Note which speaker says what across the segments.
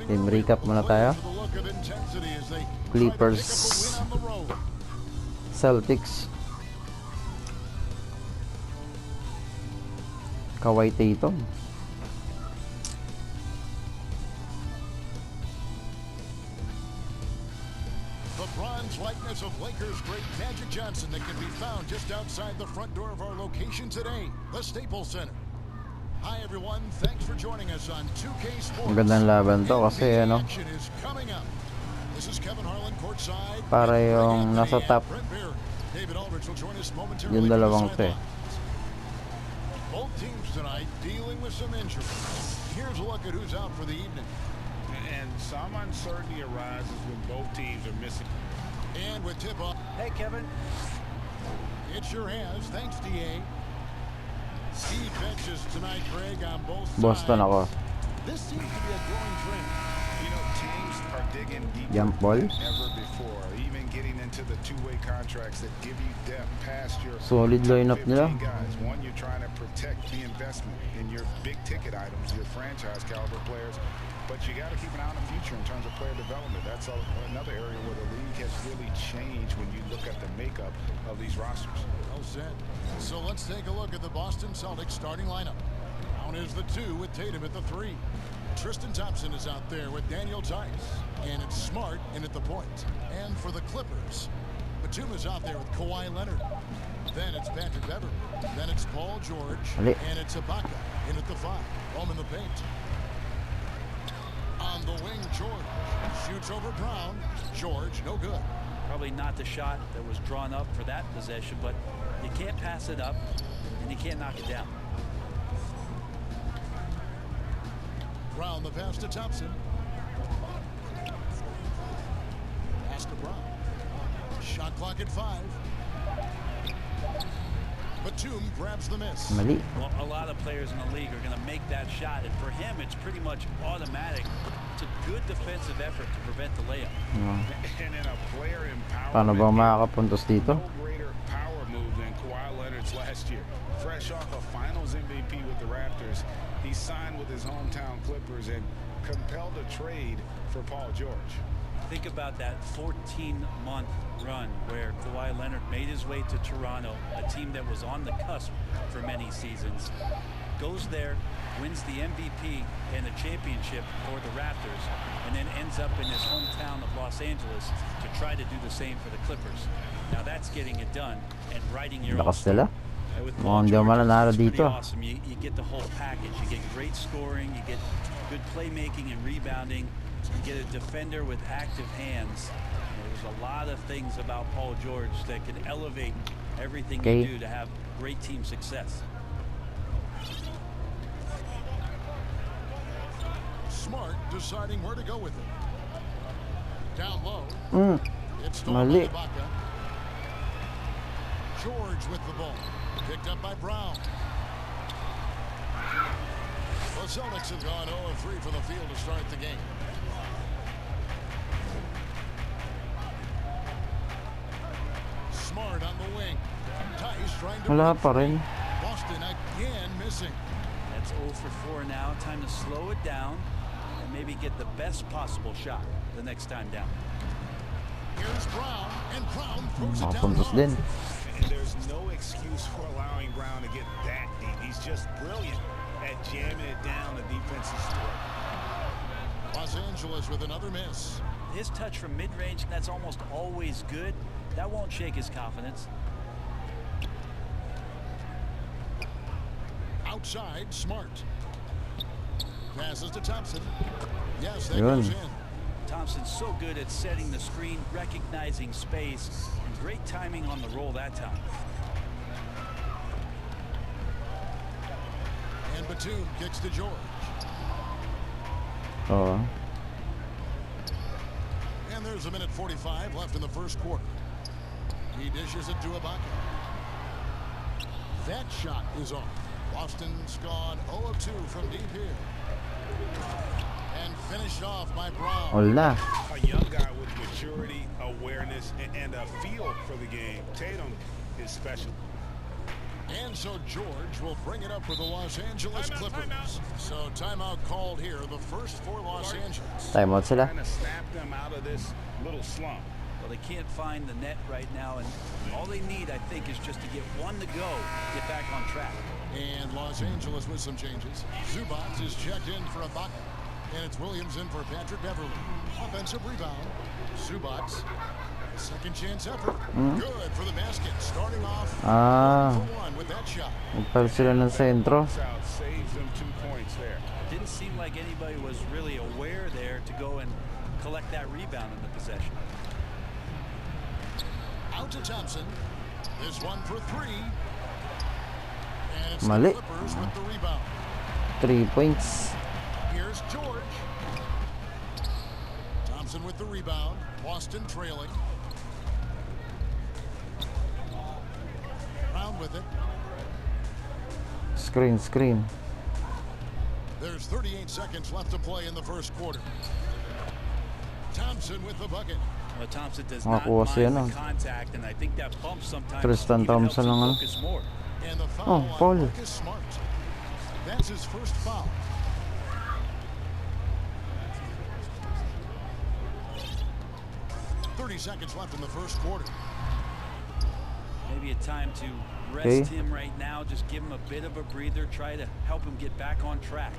Speaker 1: Team recap muna tayo. Clippers, Celtics, Kawhi Tatum,
Speaker 2: the bronze likeness of Lakers great Magic Johnson that can be found just outside the front door of our location today, the Staples Center. Hi everyone, thanks for joining us on 2K Sports.
Speaker 1: Magandang laban to kasi ano, para yung nasa top yung dalawang to eh.
Speaker 2: Both teams tonight dealing with some injuries. Here's a look at who's out for the evening.
Speaker 3: And some uncertainty arises when both teams are missing.
Speaker 2: And with tip-off.
Speaker 4: Hey, Kevin.
Speaker 2: It's your hands. Thanks, DA. Key benches tonight, Greg, on both
Speaker 1: Boston
Speaker 2: sides.
Speaker 1: ako.
Speaker 2: This seems to be a growing trend.
Speaker 3: You know, teams are digging deeper
Speaker 1: Jump balls.
Speaker 3: than ever before, even getting into the two-way contracts that give you depth past your
Speaker 1: Solid lineup nila.
Speaker 3: guys. One, you're trying to protect the investment in your big-ticket items, your franchise caliber players, but you got to keep an eye on the future in terms of player development. That's another area where the league has really changed when you look at the makeup of these rosters.
Speaker 2: Well said. So let's take a look at the Boston Celtics starting lineup. Down is the 2 with Tatum at the 3. Tristan Thompson is out there with Daniel Tice. And it's Smart in at the point. And for the Clippers, Batum is out there with Kawhi Leonard. Then it's Patrick Beverley. Then it's Paul George. And it's Ibaka in at the 5. Home in the paint. On the wing, George shoots over Brown. George, no good.
Speaker 4: Probably not the shot that was drawn up for that possession, but you can't pass it up and you can't knock it down.
Speaker 2: Brown the pass to Thompson. Pass to Brown. Shot clock at 5. Batum grabs the miss.
Speaker 1: Mali.
Speaker 4: Well, a lot of players in the league are going to make that shot, and for him, it's pretty much automatic. It's a good defensive effort to prevent the layup.
Speaker 3: And in a player empowerment,
Speaker 1: Paano ba makakapuntos dito?
Speaker 3: no greater power move than Kawhi Leonard's last year. Fresh off a Finals MVP with the Raptors, he signed with his hometown Clippers and compelled a trade for Paul George.
Speaker 4: Think about that 14-month run where Kawhi Leonard made his way to Toronto, a team that was on the cusp for many seasons. Goes there, wins the MVP and the championship for the Raptors, and then ends up in his hometown of Los Angeles to try to do the same for the Clippers. Now that's getting it done and writing your own
Speaker 1: Lakas nila.
Speaker 4: With
Speaker 1: Mukhang hindi ako mananalo
Speaker 4: it's pretty
Speaker 1: dito.
Speaker 4: awesome. You get the whole package. You get great scoring, you get good playmaking and rebounding, you get a defender with active hands. There's a lot of things about Paul George that can elevate everything you do to have great team success.
Speaker 2: Smart deciding where to go with it. Down low. It's
Speaker 1: Mali.
Speaker 2: Ibaka. George with the ball. Picked up by Brown. The Celtics have gone 0-3 from the field to start the game. Smart on the wing. Tice trying to
Speaker 1: Wala pa rin.
Speaker 2: Boston again missing.
Speaker 4: That's 0 for 4 now. Time to slow it down and maybe get the best possible shot the next time down.
Speaker 2: Here's Brown, and Brown throws it down.
Speaker 1: Makapuntos din.
Speaker 3: And there's no excuse for allowing Brown to get that deep. He's just brilliant at jamming it down the defense's throat.
Speaker 2: Los Angeles with another miss.
Speaker 4: His touch from mid-range, that's almost always good. That won't shake his confidence.
Speaker 2: Outside, Smart. Passes to Thompson. Yes, that
Speaker 1: Yun.
Speaker 2: goes in.
Speaker 4: Thompson's so good at setting the screen, recognizing space, and great timing on the roll that time.
Speaker 2: And Batum kicks to George.
Speaker 1: Oo.
Speaker 2: And there's a minute 45 left in the first quarter. He dishes it to Ibaka. That shot is off. Boston's gone 0-2 from deep here. And finished off by Brown.
Speaker 1: All na.
Speaker 3: A young guy with maturity, awareness, and a feel for the game. Tatum is special.
Speaker 2: And so George will bring it up for the Los Angeles Clippers. So timeout called here, the first for Los Angeles.
Speaker 1: Timeout sila.
Speaker 3: Trying to snap them out of this little slump.
Speaker 4: Well, they can't find the net right now, and all they need, I think, is just to get one to go, get back on track.
Speaker 2: And Los Angeles with some changes. Zubac is checked in for a bucket. And it's Williams in for Patrick Beverly. Offensive rebound. Zubac. Second chance effort. Good for the basket. Starting off 1 for 1 with that shot.
Speaker 1: Nagpal sila ng sentro.
Speaker 3: Saves them 2 points there.
Speaker 4: Didn't seem like anybody was really aware there to go and collect that rebound in the possession.
Speaker 2: Out to Thompson. This one for 3. And it's
Speaker 1: Mali.
Speaker 2: the Clippers with the rebound.
Speaker 1: 3 points.
Speaker 2: Here's George. Thompson with the rebound. Boston trailing. Brown with it.
Speaker 1: Screen.
Speaker 2: There's 38 seconds left to play in the first quarter. Thompson with the bucket.
Speaker 4: Well, Thompson does not
Speaker 1: Nakakuha siya,
Speaker 4: mind
Speaker 1: no?
Speaker 4: the contact, and I think that bump sometimes
Speaker 1: Tristan
Speaker 4: even helps
Speaker 1: Thompson
Speaker 4: him
Speaker 1: lang, ano?
Speaker 4: focus more.
Speaker 2: And the foul
Speaker 1: foul.
Speaker 2: on Marcus Smart. That's his first foul. Seconds left in the first quarter.
Speaker 4: Maybe a time to rest him right now. Just give him a bit of a breather. Try to help him get back on track.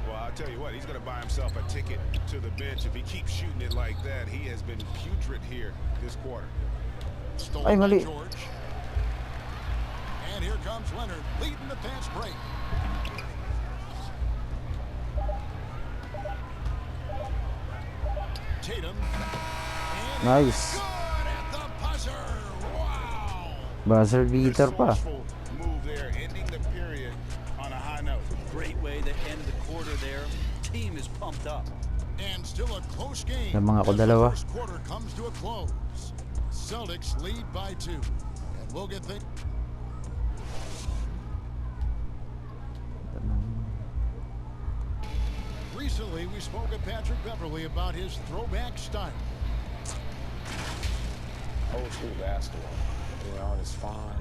Speaker 3: Well, I'll tell you what, he's going to buy himself a ticket to the bench. If he keeps shooting it like that, he has been putrid here this quarter.
Speaker 2: Stolen by George. And here comes Leonard leading the fast break. Tatum.
Speaker 1: Nice.
Speaker 2: Good at the buzzer. Wow.
Speaker 1: Buzzer beater pa.
Speaker 3: Move there, ending the period on a high note.
Speaker 4: Great way to end the quarter there. Team is pumped up.
Speaker 2: And still a close game.
Speaker 1: Lamang ako dalawa.
Speaker 2: The first quarter comes to a close. Celtics lead by 2. And we'll get things. Recently, we spoke with Patrick Beverly about his throwback style.
Speaker 5: Old school basketball, you know, it's fun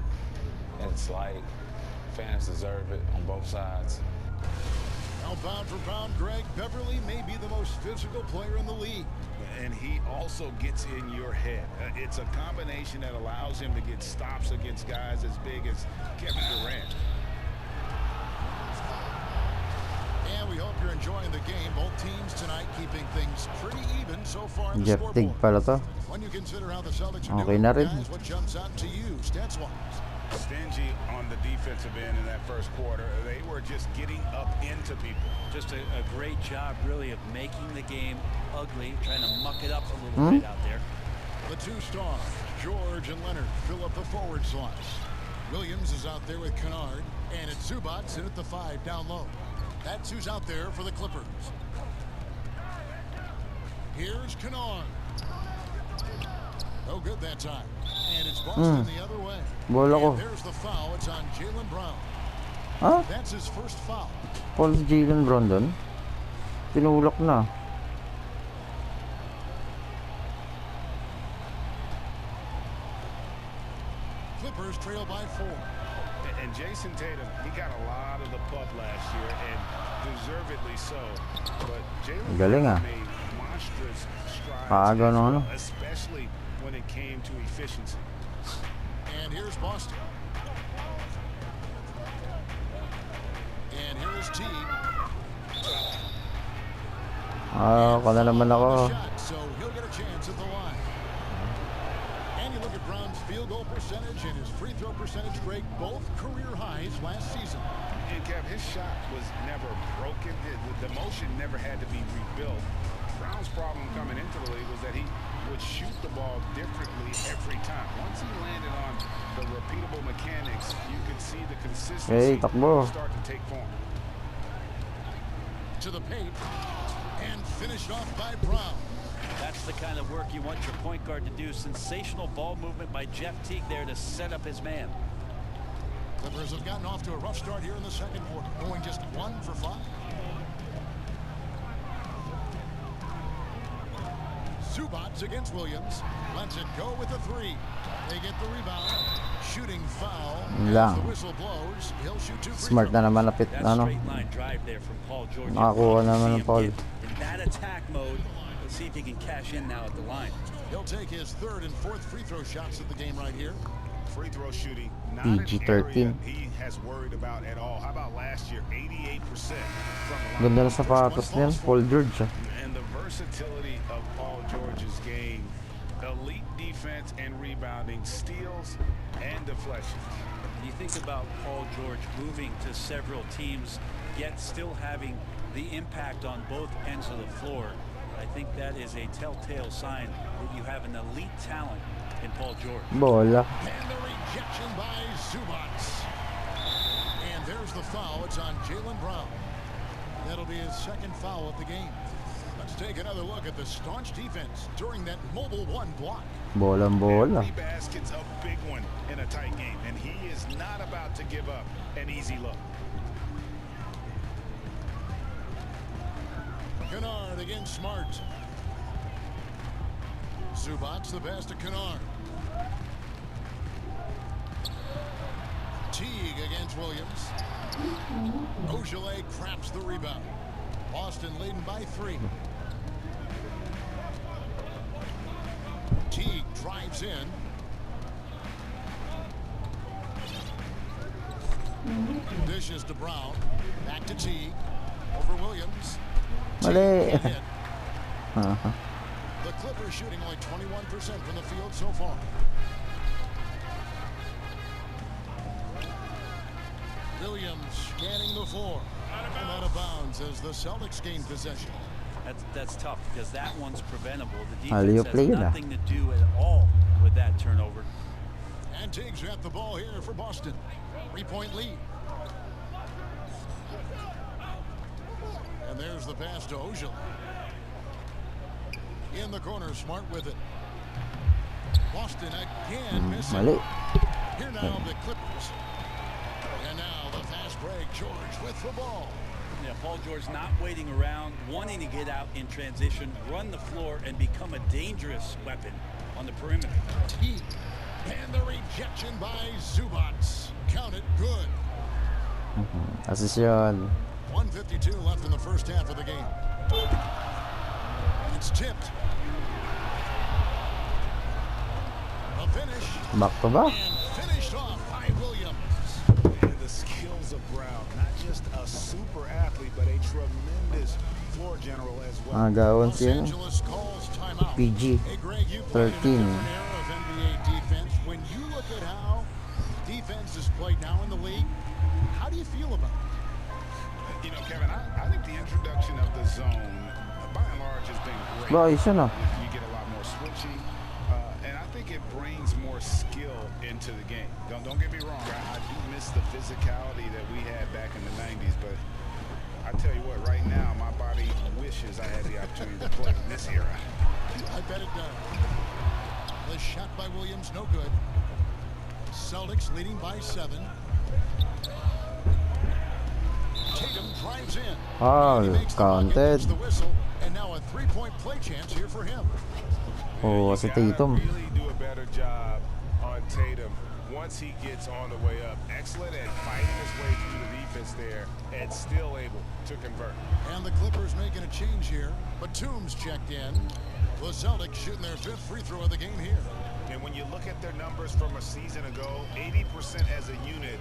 Speaker 5: and it's light. Fans deserve it on both sides.
Speaker 2: Now pound for pound, Greg, Beverly may be the most physical player in the league.
Speaker 3: And he also gets in your head. It's a combination that allows him to get stops against guys as big as Kevin Durant.
Speaker 2: And we hope you're enjoying the game. Both teams tonight keeping things pretty even so far in the
Speaker 1: Jeff Tig
Speaker 2: scoreboard.
Speaker 1: pala to.
Speaker 2: When you consider how the Celtics are
Speaker 1: Okay
Speaker 2: doing,
Speaker 1: na rin.
Speaker 2: guys, what jumps out to you stats-wise?
Speaker 3: Stingy on the defensive end in that first quarter. They were just getting up into people.
Speaker 4: Just a great job, really, of making the game ugly, trying to muck it up a little bit out there.
Speaker 2: The two stars, George and Leonard, fill up the forward slots. Williams is out there with Kennard, and it's Zubac in at the 5 down low. That's who's out there for the Clippers. Here's Kennard. No good that time. And it's Boston the other way.
Speaker 1: Bola ko.
Speaker 2: And there's the foul. It's on Jaylen Brown.
Speaker 1: Ah?
Speaker 2: That's his first foul.
Speaker 1: Paul Jaylen Brown doon. Tinulak na.
Speaker 2: Clippers trail by 4.
Speaker 3: And Jason Tatum, he got a lot of the pub last year, and deservedly so. But Jaylen
Speaker 1: Galing, ah.
Speaker 3: made monstrous strides,
Speaker 1: Paaga no, ano?
Speaker 3: especially when it came to efficiency.
Speaker 2: And here's Boston. And here's Teague.
Speaker 1: Kala naman ako.
Speaker 2: So he'll get a chance at the line. And you look at Brown's field goal percentage and his free throw percentage, Greg, both career highs last season.
Speaker 3: And Kev, his shot was never broken. The motion never had to be rebuilt. Brown's problem coming into the league was that he would shoot the ball differently every time. Once he landed on the repeatable mechanics, you could see the consistency start to take form.
Speaker 2: To the paint and finished off by Brown.
Speaker 4: That's the kind of work you want your point guard to do. Sensational ball movement by Jeff Teague there to set up his man.
Speaker 2: Clippers have gotten off to a rough start here in the second quarter, going just 1 for 5. Zubac against Williams. Lets it go with the 3. They get the rebound. Shooting foul.
Speaker 1: Lang.
Speaker 2: As the whistle blows, he'll shoot 2 free
Speaker 1: Smart na
Speaker 2: throws.
Speaker 1: naman napit,
Speaker 4: That
Speaker 1: ano.
Speaker 4: straight line drive there from Paul George.
Speaker 1: Nakakuha naman ng foul.
Speaker 4: In that attack mode, let's see if he can cash in now at the line.
Speaker 2: He'll take his 3rd and 4th free throw shots of the game right here.
Speaker 3: Free throw shooting, not
Speaker 1: PG-13.
Speaker 3: an area he has worried about at all. How about last year? 88% from the line.
Speaker 1: Ganda na sapatos niyan, Paul George.
Speaker 3: And the versatility of Paul George's game. Elite defense and rebounding, steals and deflections.
Speaker 4: You think about Paul George moving to several teams, yet still having the impact on both ends of the floor. I think that is a telltale sign that you have an elite talent in Paul George.
Speaker 1: Bola.
Speaker 2: And the rejection by Zubac. And there's the foul. It's on Jaylen Brown. That'll be his 2nd foul of the game. Let's take another look at the staunch defense during that mobile 1 block.
Speaker 1: Bola.
Speaker 3: Every basket's a big one in a tight game, and he is not about to give up an easy look.
Speaker 2: Kennard against Smart. Zubac the pass to Kennard. Teague against Williams. Ogilvy craps the rebound. Boston leading by 3. Teague drives in. Dishes to Brown. Back to Teague. Over Williams.
Speaker 1: Mali.
Speaker 2: The Clippers shooting only 21% from the field so far. Williams scanning the floor. And out of bounds as the Celtics gain possession.
Speaker 4: That's tough because that one's preventable. The
Speaker 1: Alley-oop
Speaker 4: defense
Speaker 1: play
Speaker 4: has
Speaker 1: yun, ah.
Speaker 4: nothing to do at all with that turnover.
Speaker 2: And Teague's got the ball here for Boston. 3-point lead. And there's the pass to Ojala. In the corner, Smart with it. Boston again missing.
Speaker 1: Mali.
Speaker 2: Here now the Clippers. And now the fast break. George with the ball.
Speaker 4: Yeah, Paul George not waiting around, wanting to get out in transition, run the floor, and become a dangerous weapon on the perimeter.
Speaker 2: Teague. And the rejection by Zubac. Count it good.
Speaker 1: Assist yun.
Speaker 2: 1:52 left in the first half of the game. It's tipped. A finish.
Speaker 1: Back to back.
Speaker 2: And finished off by Williams.
Speaker 3: And the skills of Brown, not just a super athlete, but a tremendous floor general as well.
Speaker 1: Agawan
Speaker 2: Los
Speaker 1: siya.
Speaker 2: Angeles calls timeout.
Speaker 1: PG.
Speaker 2: Hey Greg, you played in a
Speaker 1: 13.
Speaker 2: different era of NBA defense. When you look at how defense is played now in the league, how do you feel about it?
Speaker 3: You know, Kevin, I think the introduction of the zone, by and large, has been great.
Speaker 1: Ayos yun, ah.
Speaker 3: You get a lot more switching, and I think it brings more skill into the game. Don't get me wrong, I do miss the physicality that we had back in the 90s, but I tell you what, right now, my body wishes I had the opportunity to play in this era.
Speaker 2: I bet it does. The shot by Williams, no good. Celtics leading by 7. Tatum drives in.
Speaker 1: Ah,
Speaker 2: He makes the bucket,
Speaker 1: counted.
Speaker 2: gets the whistle, and now a 3-point play chance here for him.
Speaker 1: Oh, si Tatum.
Speaker 6: Really do a better job on Tatum once he gets on the way up. Excellent at fighting his way through the defense there and still able to convert.
Speaker 2: And the Clippers making a change here. Batum's checked in. The Celtics shooting their 5th free throw of the game here.
Speaker 3: And when you look at their numbers from a season ago, 80% as a unit,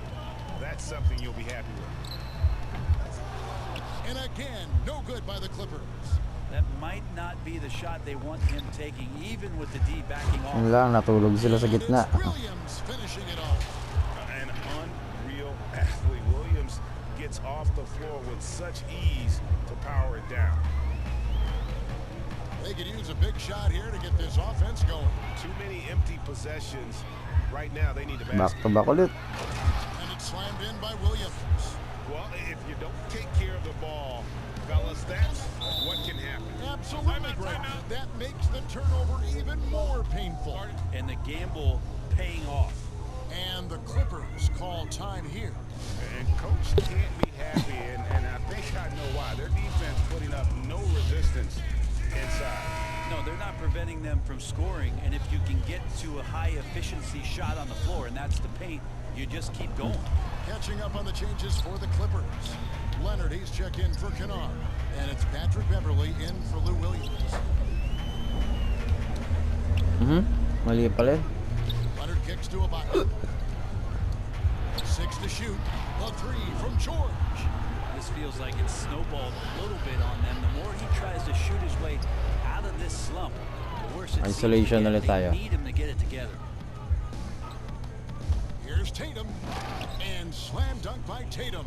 Speaker 3: that's something you'll be happy with.
Speaker 2: And again, no good by the Clippers.
Speaker 4: That might not be the shot they want him taking, even with the D backing off.
Speaker 1: Yun lang, natulog sila sa
Speaker 2: And it's
Speaker 1: gitna.
Speaker 2: Williams finishing it off.
Speaker 3: An unreal athlete. Williams gets off the floor with such ease to power it down.
Speaker 2: They could use a big shot here to get this offense going.
Speaker 6: Too many empty possessions. Right now, they need to
Speaker 1: Back
Speaker 6: basket.
Speaker 1: to back ulit.
Speaker 2: And it's slammed in by Williams.
Speaker 3: Well, if you don't take care of the ball, fellas, that's what can happen.
Speaker 2: Absolutely, Greg. That makes the turnover even more painful.
Speaker 4: And the gamble paying off.
Speaker 2: And the Clippers call time here.
Speaker 3: And coach can't be happy, and I think I know why. Their defense putting up no resistance inside.
Speaker 4: No, they're not preventing them from scoring. And if you can get to a high efficiency shot on the floor, and that's the paint, you just keep going.
Speaker 2: Catching up on the changes for the Clippers. Leonard, he's checked in for Kennard. And it's Patrick Beverly in for Lou Williams.
Speaker 1: Mali pala.
Speaker 2: Leonard kicks to Ibaka. 6 to shoot. A 3 from George.
Speaker 4: This feels like it's snowballed a little bit on them. The more he tries to shoot his way out of this slump, the worse it
Speaker 1: Isolation
Speaker 4: seems to
Speaker 1: ulit
Speaker 4: get.
Speaker 1: tayo.
Speaker 4: They need him to get it together.
Speaker 2: Here's Tatum. And slam dunk by Tatum.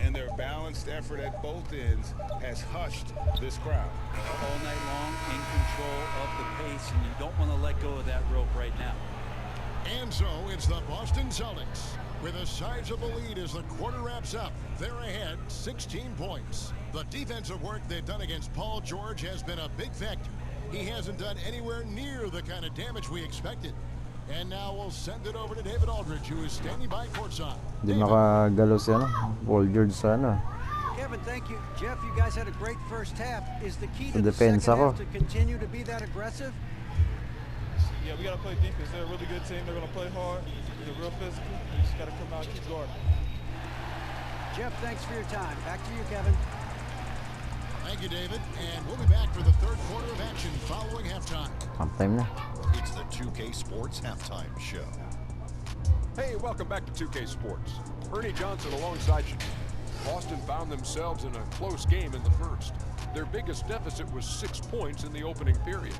Speaker 3: And their balanced effort at both ends has hushed this crowd.
Speaker 4: All night long, in control of the pace, and you don't want to let go of that rope right now.
Speaker 2: And so it's the Boston Celtics with a sizable lead as the quarter wraps up. They're ahead 16 points. The defensive work they've done against Paul George has been a big factor. He hasn't done anywhere near the kind of damage we expected. And now we'll send it over to David Aldridge, who is standing by courtside.
Speaker 1: Di makagalo si Paul George sa
Speaker 7: Kevin, thank you. Jeff, you guys had a great first half. Is the key to
Speaker 1: Sa
Speaker 7: the second
Speaker 1: depensa ko.
Speaker 7: half to continue to be that aggressive?
Speaker 8: Yeah, we got to play defense. They're a really good team. They're going to play hard. They're real physical. We just got to come out and keep guarding.
Speaker 7: Jeff, thanks for your time. Back to you, Kevin.
Speaker 2: Thank you, David. And we'll be back for the third quarter of action following halftime.
Speaker 1: Halftime na.
Speaker 9: It's the 2K Sports Halftime Show.
Speaker 10: Hey, welcome back to 2K Sports. Ernie Johnson alongside you. Boston found themselves in a close game in the first. Their biggest deficit was 6 points in the opening period.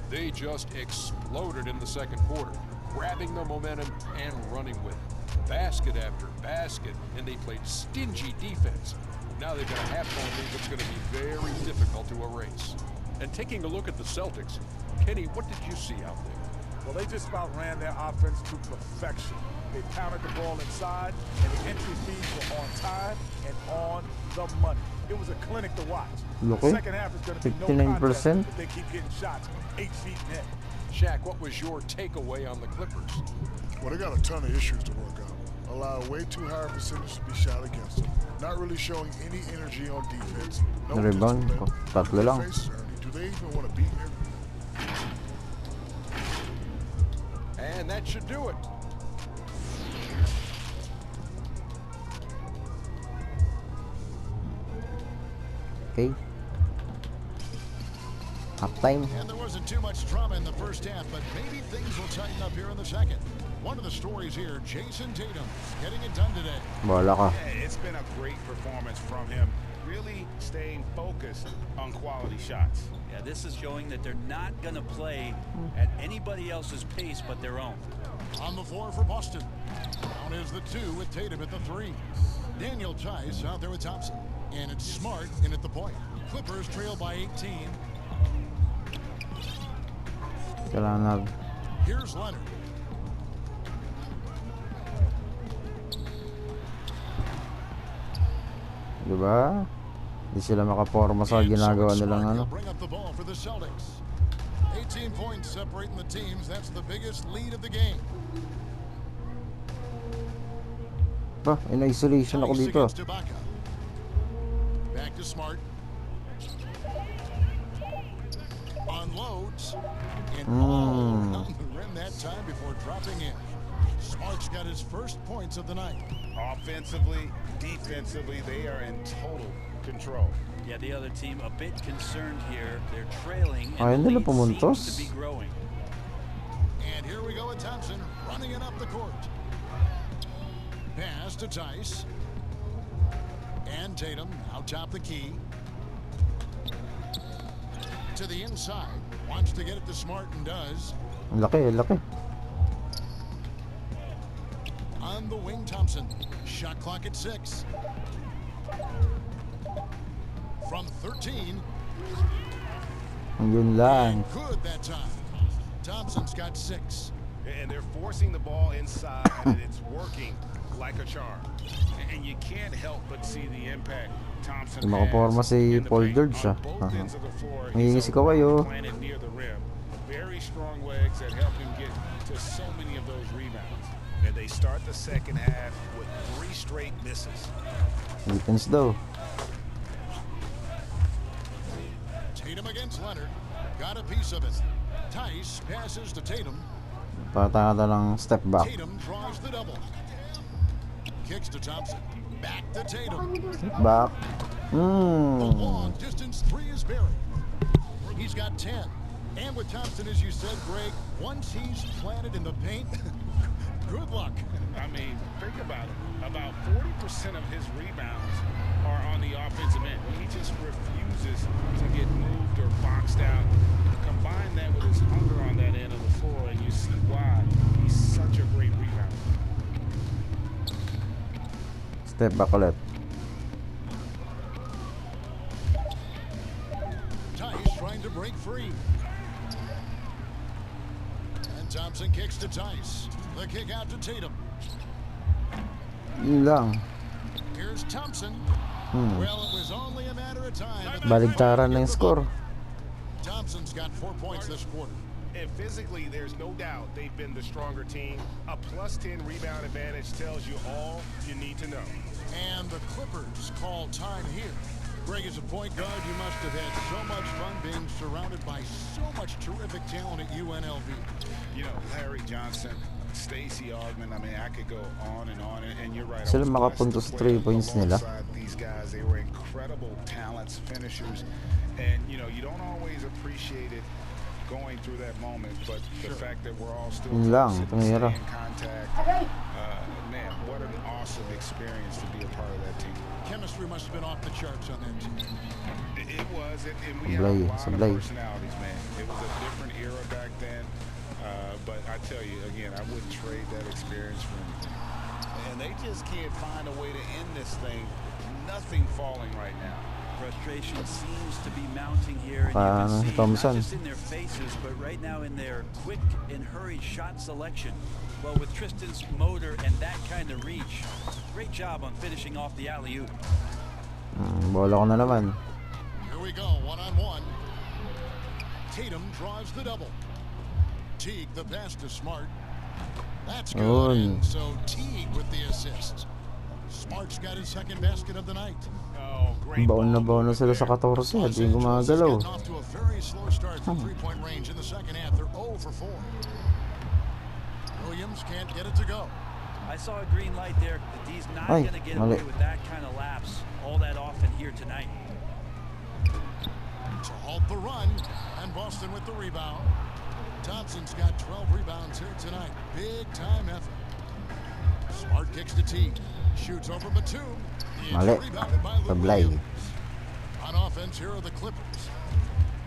Speaker 10: They just exploded in the second quarter, grabbing the momentum and running with it. Basket after basket, and they played stingy defense. Now they've got a halftime lead that's going to be very difficult to erase. And taking a look at the Celtics, Kenny, what did you see out there?
Speaker 11: Well, they just about ran their offense to perfection. They pounded the ball inside, and the entry fees were on time and on the money. It was a clinic to watch.
Speaker 1: Look,
Speaker 11: The second half is going to be no contest
Speaker 1: 59%.
Speaker 11: if they keep getting shots 8 feet net.
Speaker 10: Shaq, what was your takeaway on the Clippers?
Speaker 12: Well, they got a ton of issues to work out. Allow way too high a percentage to be shot against them. Not really showing any energy on defense. No
Speaker 1: Rebound ko. Tatlo lang.
Speaker 12: faces, Ernie. Do they even want to beat him?
Speaker 10: And that should do it.
Speaker 1: Okay. Halftime.
Speaker 2: And there wasn't too much drama in the first half, but maybe things will tighten up here in the second. One of the stories here, Jason Tatum getting it done today.
Speaker 1: Bahala ka.
Speaker 3: Yeah, it's been a great performance from him, really staying focused on quality shots.
Speaker 4: Yeah, this is showing that they're not going to play at anybody else's pace but their own.
Speaker 2: On the floor for Boston. Down is the 2 with Tatum at the 3. Daniel Tice out there with Thompson. And it's Smart in at the point. Clippers trail by 18.
Speaker 1: Kailangan na.
Speaker 2: Here's Leonard.
Speaker 1: Diba? Hindi sila makaporma sa ginagawa nilang ano.
Speaker 2: Bring up the ball for the Celtics. 18 points separating the teams. That's the biggest lead of the game.
Speaker 1: Ba, in isolation ako dito.
Speaker 2: Back to Smart. Unloads. And on the rim that time before dropping in. Smart's got his first points of the night.
Speaker 3: Offensively, defensively, they are in total control.
Speaker 4: Yeah, the other team a bit concerned here. They're trailing
Speaker 1: Ayaw
Speaker 4: and the
Speaker 1: nila
Speaker 4: lead
Speaker 1: pumuntos.
Speaker 4: seems to be growing.
Speaker 2: And here we go with Thompson running it up the court. Pass to Tice. And Tatum out top the key. To the inside. Wants to get it to Smart and does.
Speaker 1: Laki, laki.
Speaker 2: On the wing, Thompson. Shot clock at 6. From 13.
Speaker 1: Yun lang.
Speaker 2: Good that time. Thompson's got 6.
Speaker 3: And they're forcing the ball inside, and it's working like a charm. And you can't help but see the impact Thompson
Speaker 1: Di makaporma
Speaker 3: has
Speaker 1: si
Speaker 3: in the
Speaker 1: Paul
Speaker 3: paint.
Speaker 1: George,
Speaker 3: On
Speaker 1: ah.
Speaker 3: both ends of the floor,
Speaker 1: Nangingi
Speaker 3: he's
Speaker 1: si Kawayo.
Speaker 3: planted near the rim. Very strong legs that help him get to so many of those rebounds. And they start the second half with 3 straight misses.
Speaker 1: Defense daw.
Speaker 2: Tatum against Leonard. Got a piece of it. Tice passes to Tatum.
Speaker 1: Patada ng step back.
Speaker 2: Tatum draws the double. Kicks to Thompson. Back to Tatum.
Speaker 1: Step back.
Speaker 2: The long distance three is buried. He's got 10. And with Thompson, as you said, Greg, once he's planted in the paint, good luck.
Speaker 3: I mean, think about it. About 40% of his rebounds are on the offensive end. He just refuses to get moved or boxed out. Combine that with his hunger on that end of the floor, and you see why he's such a great rebounder.
Speaker 1: Step back ulit.
Speaker 2: Tice trying to break free. And Thompson kicks to Tice. The kick out to Tatum.
Speaker 1: Yun lang.
Speaker 2: Here's Thompson. Well, it was only a matter of time.
Speaker 1: Baligtaran na yung score.
Speaker 2: Thompson's got 4 points this quarter.
Speaker 6: And physically, there's no doubt they've been the stronger team. A +10 rebound advantage tells you all you need to know.
Speaker 2: And the Clippers call time here. Greg, as a point guard, you must have had so much fun being surrounded by so much terrific talent at UNLV.
Speaker 3: You know, Larry Johnson, Stacey Augmon, I mean, I could go on, and you're right.
Speaker 1: Sila makapunto sa 3 points nila.
Speaker 3: These guys, they were incredible talents, finishers, and you know, you don't always appreciate it going through that moment, but the fact that we're all still
Speaker 1: Yun lang,
Speaker 3: staying in
Speaker 1: tumira.
Speaker 3: contact, man, what an awesome experience to be a part of that team.
Speaker 2: Chemistry must have been off the charts on that team.
Speaker 3: It was, and we had a lot of
Speaker 1: Sablay.
Speaker 3: personalities, man. It was a different era back then, but I tell you, again, I wouldn't trade that experience for anything. And they just can't find a way to end this thing. Nothing falling right now.
Speaker 4: Frustration seems to be mounting here, and you can see not just in their faces, but right now in their quick and hurried shot selection. Well, with Tristan's motor and that kind of reach, great job on finishing off the alley-oop.
Speaker 1: Bola ko na naman.
Speaker 2: Here we go, one-on-one. Tatum draws the double. Teague the pass to Smart. That's good. And so Teague with the assist. Smart's got his second basket of the night.
Speaker 1: Baon na sila sa 14. Hindi gumagalaw.
Speaker 2: Off to a very slow start from three-point range in the second half. They're 0 for 4. Williams can't get it to go.
Speaker 4: I saw a green light there. The D's not going to get away with that kind of lapse all that often here tonight.
Speaker 2: To halt the run, and Boston with the rebound. Thompson's got 12 rebounds here tonight. Big time effort. Smart kicks to Teague. Shoots over Batum.
Speaker 1: Mali. Sablay.
Speaker 2: On offense, here are the Clippers.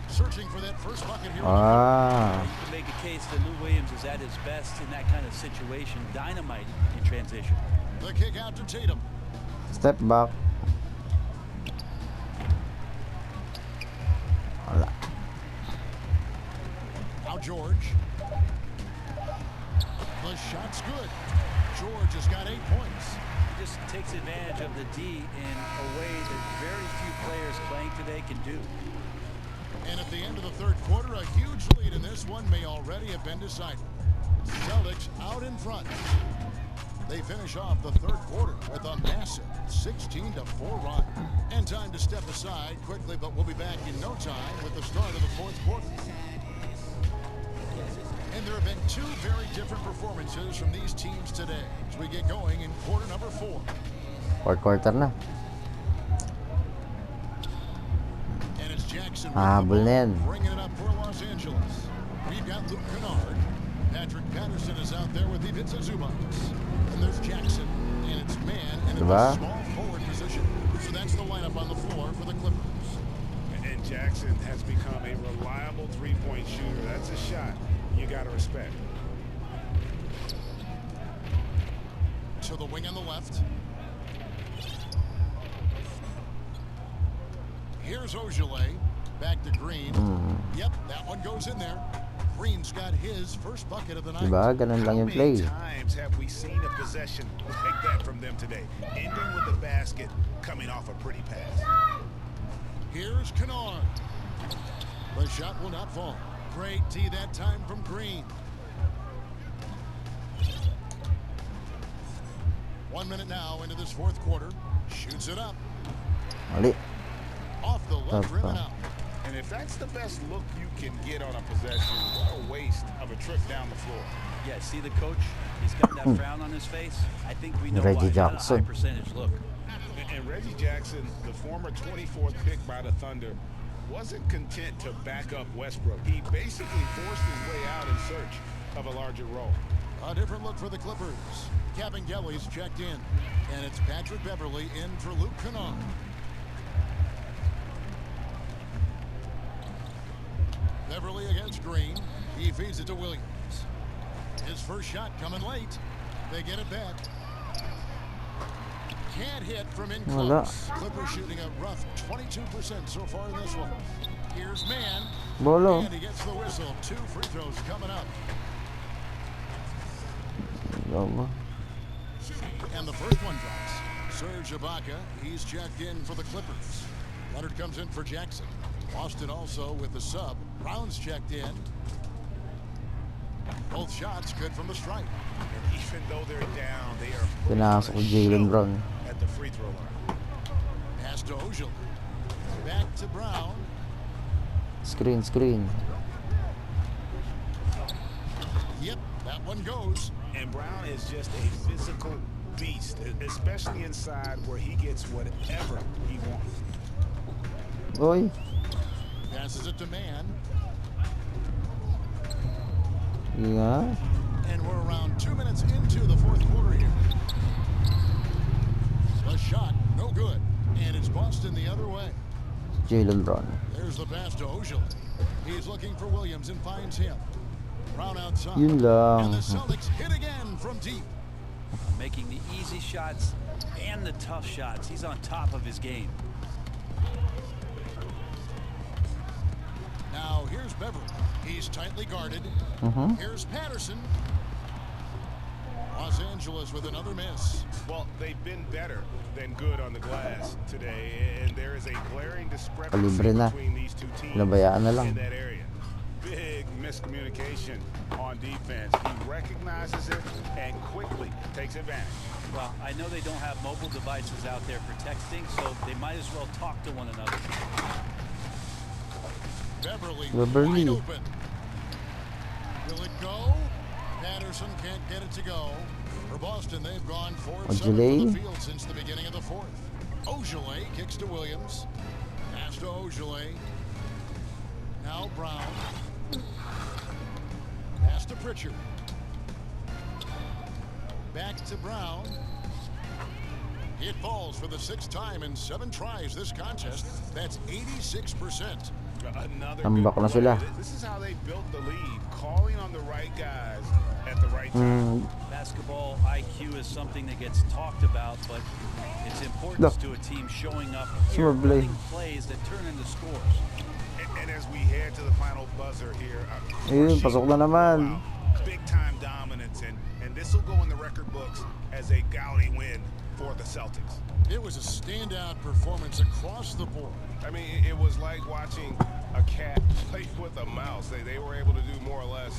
Speaker 2: Searching for that first bucket here.
Speaker 4: You can make a case that Lou Williams is at his best in that kind of situation. Dynamite in transition.
Speaker 2: The kick out to Tatum.
Speaker 1: Step back. Wala.
Speaker 2: Now George. The shot's good. George has got 8 points.
Speaker 4: He just takes advantage of the D in a way that very few players playing today can do.
Speaker 2: And at the end of the third quarter, a huge lead in this one may already have been decided. Celtics out in front. They finish off the third quarter with a massive 16-4 run. And time to step aside quickly, but we'll be back in no time with the start of the fourth quarter. And there have been 2 very different performances from these teams today as we get going in quarter number 4.
Speaker 1: Fourth quarter na.
Speaker 2: And it's Jackson
Speaker 1: brilliant.
Speaker 2: bringing it up for Los Angeles. We've got Luke Kennard. Patrick Patterson is out there with Ivica Zubac. And there's Jackson, and it's man in a small forward position. So that's the lineup on the floor for the Clippers.
Speaker 6: And Jackson has become a reliable three-point shooter. That's a shot you got to respect.
Speaker 2: To the wing on the left. Here's Ojale. Back to Green. Yep, that one goes in there. Green's got his first bucket of the night.
Speaker 1: Diba? Ganun lang yung play.
Speaker 6: How many times have we seen a possession like that from them today? Ending with the basket, coming off a pretty pass.
Speaker 2: Here's Kennard. The shot will not fall. Great D that time from Green. 1 minute now into this fourth quarter. Shoots it up.
Speaker 1: Mali.
Speaker 2: Off the left rim and out.
Speaker 3: And if that's the best look you can get on a possession, what a waste of a trip down the floor.
Speaker 4: Yeah, see the coach? He's got that frown on his face. I think we know
Speaker 1: Reggie
Speaker 4: why. Not a high
Speaker 1: Jackson.
Speaker 4: percentage look.
Speaker 3: And Reggie Jackson, the former 24th pick by the Thunder, wasn't content to back up Westbrook. He basically forced his way out in search of a larger role.
Speaker 2: A different look for the Clippers. Kevin Gelly's checked in, and it's Patrick Beverly in for Luke Kennard. Beverly against Green. He feeds it to Williams. His first shot coming late. They get it back. Can't hit from in close. Clippers shooting a rough 22% so far in this one. Here's Mann.
Speaker 1: Bolo.
Speaker 2: And he gets the whistle. 2 free throws coming up. And the first one drops. Serge Ibaka, he's checked in for the Clippers. Leonard comes in for Jackson. Austin also with the sub. Brown's checked in. Both shots good from the stripe.
Speaker 3: And even though they're down, they are
Speaker 1: Pinasok ko Jalen Brown.
Speaker 3: at the free throw line.
Speaker 2: Pass to Ojal. Back to Brown.
Speaker 1: Screen.
Speaker 2: Yep, that one goes.
Speaker 3: And Brown is just a physical beast, especially inside where he gets whatever he wants.
Speaker 1: Oy.
Speaker 2: Passes it to Mann.
Speaker 1: Yeah.
Speaker 2: And we're around 2 minutes into the fourth quarter here. The shot, no good. And it's Boston the other way.
Speaker 1: Jalen Brown.
Speaker 2: There's the pass to Ojal. He's looking for Williams and finds him. Brown outside.
Speaker 1: Yun lang.
Speaker 2: And the Celtics hit again from deep.
Speaker 4: Making the easy shots and the tough shots. He's on top of his game.
Speaker 2: Now here's Beverly. He's tightly guarded. Here's Patterson. Los Angeles with another miss.
Speaker 3: Well, they've been better than good on the glass today, and there is a glaring discrepancy
Speaker 1: Kalibre na.
Speaker 3: between these two teams
Speaker 1: Nabayaan na lang.
Speaker 3: in that area. Big miscommunication on defense. He recognizes it and quickly takes advantage.
Speaker 4: Well, I know they don't have mobile devices out there for texting, so they might as well talk to one another.
Speaker 2: Beverly
Speaker 1: Beverly.
Speaker 2: wide open. Will it go? Patterson can't get it to go. For Boston, they've gone 4 of 7
Speaker 1: Ojale.
Speaker 2: from the field since the beginning of the fourth. Ojale kicks to Williams. Pass to Ojale. Now Brown. Pass to Pritchard. Back to Brown. It falls for the 6th time in 7 tries this contest. That's 86%.
Speaker 3: Another
Speaker 1: Tambak
Speaker 3: good
Speaker 1: na sila.
Speaker 3: play. This is how they built the lead, calling on the right guys at the right time.
Speaker 4: Basketball IQ is something that gets talked about, but its importance to a team showing up here,
Speaker 1: Sumablay.
Speaker 4: running plays that turn into scores.
Speaker 3: And as we head to the final buzzer here,
Speaker 1: Ayun, pasok na naman.
Speaker 3: big time dominance, and this will go in the record books as a gaudy win for the Celtics.
Speaker 2: It was a standout performance across the board.
Speaker 6: I mean, it was like watching a cat play with a mouse. They were able to do more or less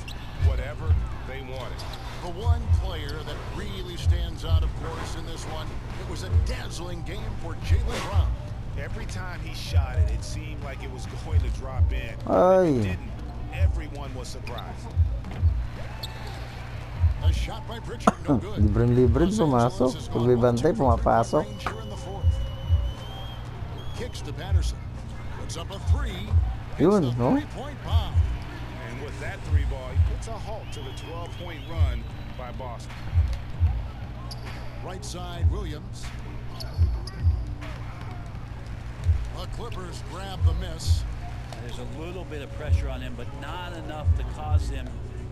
Speaker 6: whatever they wanted.
Speaker 2: The one player that really stands out, of course, in this one, it was a dazzling game for Jalen Brown.
Speaker 3: Every time he shot it, it seemed like it was going to drop in.
Speaker 1: Ay.
Speaker 3: If it didn't, everyone was surprised.
Speaker 2: A shot by Pritchard, no good.
Speaker 1: Libreng-libre
Speaker 2: Los
Speaker 1: pumasok.
Speaker 2: Angeles has
Speaker 1: Pag
Speaker 2: gone
Speaker 1: may
Speaker 2: 1-2
Speaker 1: bantay,
Speaker 2: from
Speaker 1: pumapasok.
Speaker 2: range here in the fourth. Kicks to Patterson. Puts up a 3.
Speaker 1: Yun,
Speaker 2: Hits the
Speaker 1: no?
Speaker 2: 3-point bomb.
Speaker 3: And with that 3 ball, he puts a halt to the 12-point run by Boston.
Speaker 2: Right side, Williams. The Clippers grab the miss.
Speaker 4: There's a little bit of pressure on him, but not enough to cause him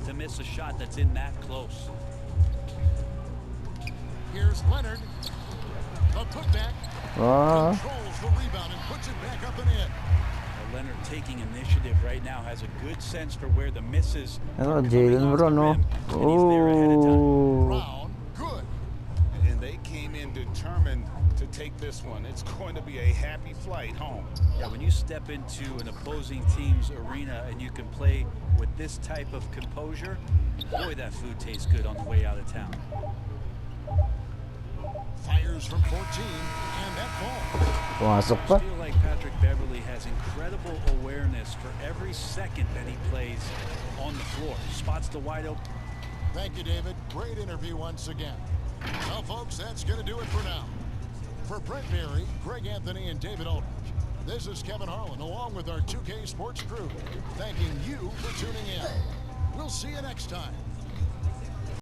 Speaker 4: to miss a shot that's in that close.
Speaker 2: Here's Leonard. The putback. Controls the rebound and puts it back up and in.
Speaker 4: Leonard taking initiative right now, has a good sense for where the misses
Speaker 1: Ano,
Speaker 4: are coming
Speaker 1: Jalen
Speaker 4: onto
Speaker 1: Brown,
Speaker 4: the
Speaker 1: no?
Speaker 4: rim, and he's there ahead of time.
Speaker 2: Brown, good.
Speaker 3: And they came in determined to take this one. It's going to be a happy flight home.
Speaker 4: Yeah, when you step into an opposing team's arena and you can play with this type of composure, boy, that food tastes good on the way out of town.
Speaker 2: Fires from 14, and that falls.
Speaker 1: Pumasok
Speaker 4: I
Speaker 1: pa.
Speaker 4: feel like Patrick Beverly has incredible awareness for every second that he plays on the floor. Spots the wide open.
Speaker 2: Thank you, David. Great interview once again. Well, folks, that's going to do it for now. For Brent Berry, Greg Anthony, and David Aldridge, this is Kevin Harlan, along with our 2K Sports crew, thanking you for tuning in. We'll see you next time.